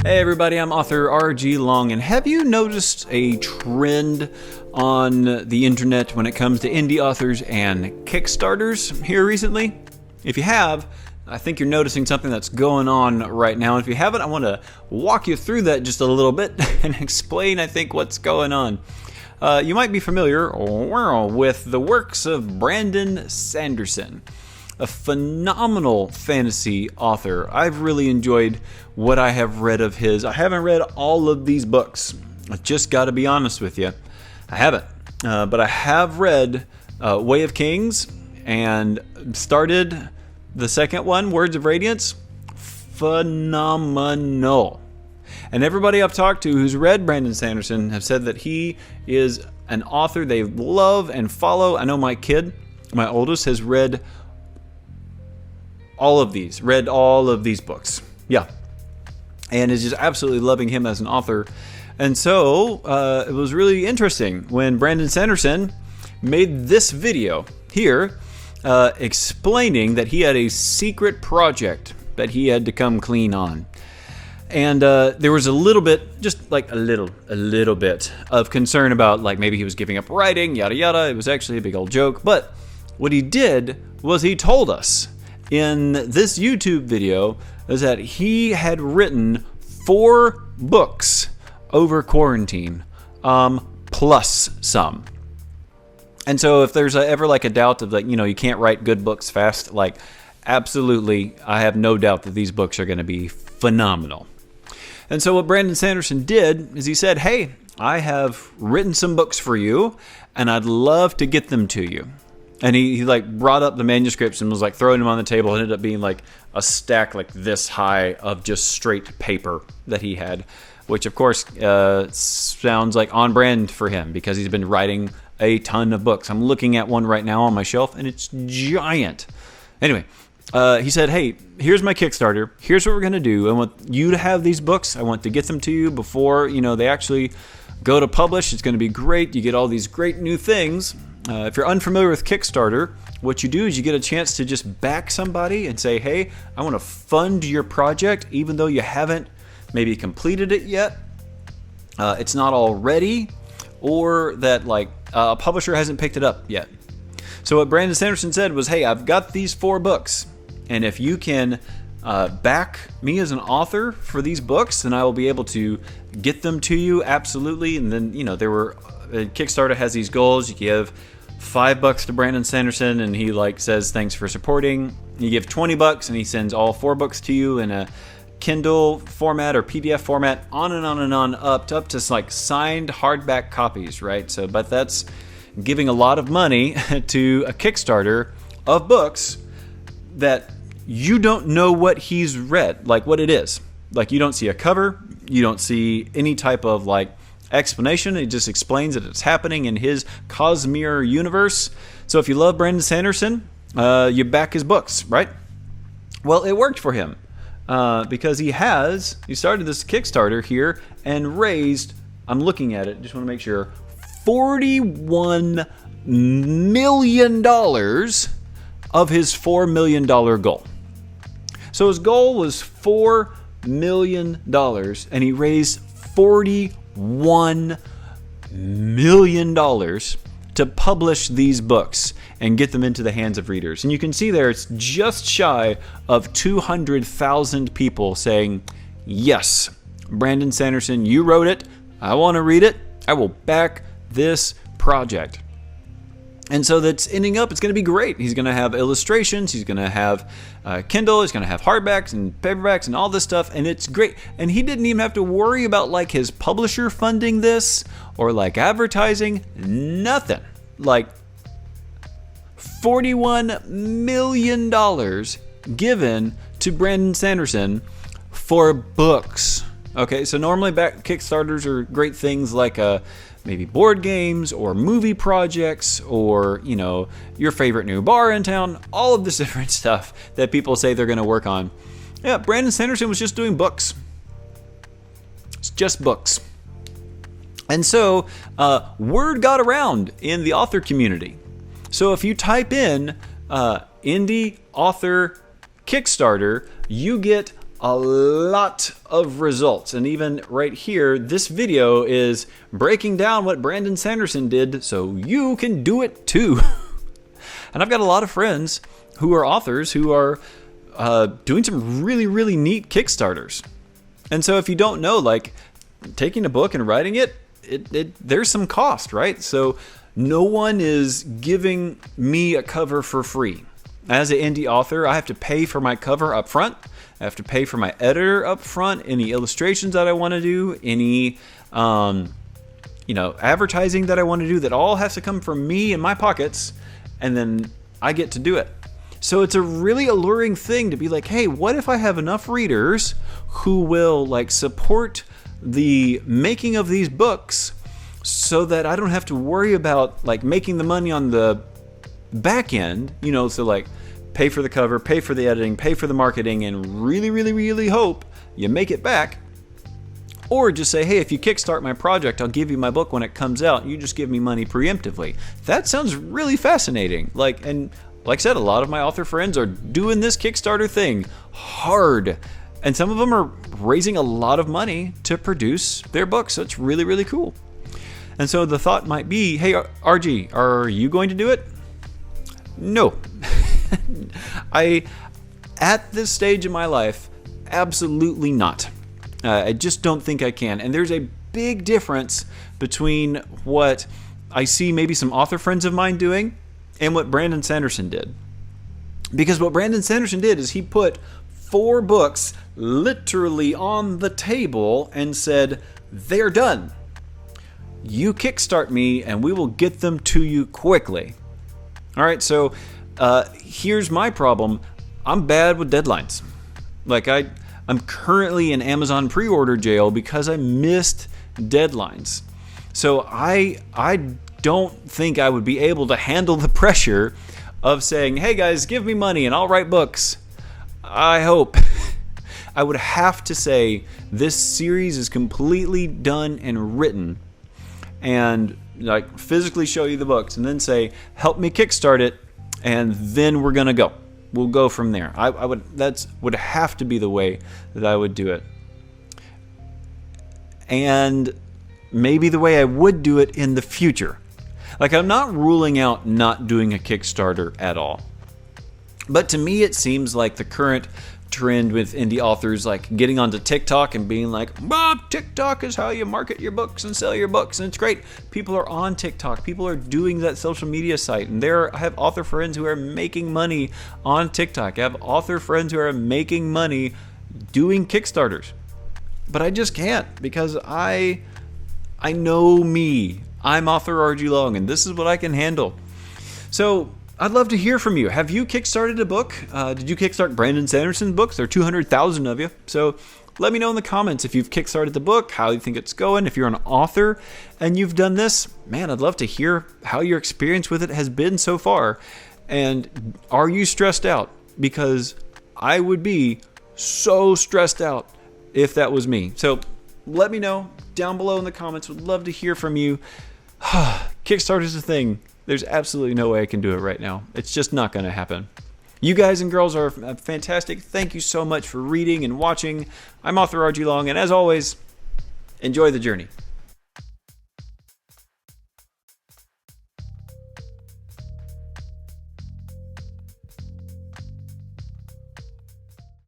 Hey everybody, I'm author R.G. Long, and have you noticed a trend on the internet when it comes to indie authors and Kickstarters here recently? If you have, I think you're noticing something that's going on right now. And if you haven't, I want to walk you through that just a little bit and explain, I think, what's going on. You might be familiar with the works of Brandon Sanderson, a phenomenal fantasy author. I've really enjoyed what I have read of his. I haven't read all of these books. I just got to be honest with you. I haven't. But I have read Way of Kings and started the second one, Words of Radiance. Phenomenal. And everybody I've talked to who's read Brandon Sanderson have said that he is an author they love and follow. I know my kid, my oldest, has read all of these books. Yeah. And is just absolutely loving him as an author. And so it was really interesting when Brandon Sanderson made this video here explaining that he had a secret project that he had to come clean on. And there was a little bit, just like a little bit of concern about like maybe he was giving up writing, yada yada. It was actually a big old joke. But what he did was he told us in this YouTube video is that he had written 4 books over quarantine, plus some. And so if there's ever like a doubt of like, you can't write good books fast, like absolutely, I have no doubt that these books are going to be phenomenal. And so what Brandon Sanderson did is he said, hey, I have written some books for you and I'd love to get them to you. And he like brought up the manuscripts and was like throwing them on the table. It ended up being like a stack like this high of just straight paper that he had, which of course sounds like on brand for him because he's been writing a ton of books. I'm looking at one right now on my shelf and it's giant. Anyway, he said, hey, here's my Kickstarter. Here's what we're going to do. I want you to have these books. I want to get them to you before, they actually go to publish. It's going to be great. You get all these great new things. If you're unfamiliar with Kickstarter, what you do is you get a chance to just back somebody and say, hey, I want to fund your project even though you haven't maybe completed it yet. It's not all ready, or that like a publisher hasn't picked it up yet. So what Brandon Sanderson said was, hey, I've got these 4 books, and if you can back me as an author for these books, then I will be able to get them to you, absolutely. And then, Kickstarter has these goals. You give $5 to Brandon Sanderson, and he like says thanks for supporting. You give $20, and he sends all 4 books to you in a Kindle format or PDF format, on and on and on, up to like signed hardback copies, right? So, but that's giving a lot of money to a Kickstarter of books that you don't know what he's read, like what it is. Like you don't see a cover, you don't see any type of like explanation. It just explains that it's happening in his Cosmere universe. So if you love Brandon Sanderson, you back his books, right? Well, it worked for him because he started this Kickstarter here and raised, I'm looking at it, just want to make sure, $41 million of his $4 million goal. So his goal was $4 million, and he raised $41 million to publish these books and get them into the hands of readers. And you can see there it's just shy of 200,000 people saying, yes, Brandon Sanderson, you wrote it. I want to read it. I will back this project. And so that's ending up, it's going to be great. He's going to have illustrations. He's going to have Kindle. He's going to have hardbacks and paperbacks and all this stuff. And it's great. And he didn't even have to worry about like his publisher funding this or like advertising. Nothing. Like $41 million given to Brandon Sanderson for books. Okay, so normally Kickstarters are great things like maybe board games or movie projects or, your favorite new bar in town, all of this different stuff that people say they're going to work on. Yeah, Brandon Sanderson was just doing books. It's just books. And so word got around in the author community. So if you type in indie author Kickstarter, you get a lot of results. And even right here, this video is breaking down what Brandon Sanderson did so you can do it too. And I've got a lot of friends who are authors who are doing some really, really neat Kickstarters. And so if you don't know, like taking a book and writing it, there's some cost, right? So no one is giving me a cover for free. As an indie author, I have to pay for my cover up front. I have to pay for my editor up front, any illustrations that I want to do, any advertising that I want to do, that all has to come from me in my pockets, and then I get to do it. So it's a really alluring thing to be like, hey, what if I have enough readers who will like support the making of these books so that I don't have to worry about like making the money on the back end, so like pay for the cover, pay for the editing, pay for the marketing, and really, really, really hope you make it back. Or just say, hey, if you kickstart my project, I'll give you my book when it comes out. You just give me money preemptively. That sounds really fascinating. Like I said, a lot of my author friends are doing this Kickstarter thing hard. And some of them are raising a lot of money to produce their books. So it's really, really cool. And so the thought might be, hey, RG, are you going to do it? No. At this stage in my life, absolutely not. I just don't think I can. And there's a big difference between what I see maybe some author friends of mine doing and what Brandon Sanderson did. Because what Brandon Sanderson did is he put 4 books literally on the table and said, they're done. You kickstart me and we will get them to you quickly. All right, so here's my problem. I'm bad with deadlines. Like I'm currently in Amazon pre-order jail because I missed deadlines. So I don't think I would be able to handle the pressure of saying, hey guys, give me money and I'll write books. I hope. I would have to say this series is completely done and written, and like physically show you the books and then say, help me kickstart it, and then we're gonna go. We'll go from there. That would have to be the way that I would do it. And maybe the way I would do it in the future. Like, I'm not ruling out not doing a Kickstarter at all. But to me, it seems like the current trend with indie authors like getting onto TikTok and being like, TikTok is how you market your books and sell your books, and it's great. People are on TikTok. People are doing that social media site, and I have author friends who are making money on TikTok. I have author friends who are making money doing Kickstarters. But I just can't, because I know me. I'm author RG Long, and this is what I can handle. So I'd love to hear from you. Have you kickstarted a book? Did you kickstart Brandon Sanderson's books? There are 200,000 of you. So let me know in the comments if you've kickstarted the book, how you think it's going. If you're an author and you've done this, man, I'd love to hear how your experience with it has been so far. And are you stressed out? Because I would be so stressed out if that was me. So let me know down below in the comments. Would love to hear from you. Kickstarter's a thing. There's absolutely no way I can do it right now. It's just not going to happen. You guys and girls are fantastic. Thank you so much for reading and watching. I'm author RG Long, and as always, enjoy the journey.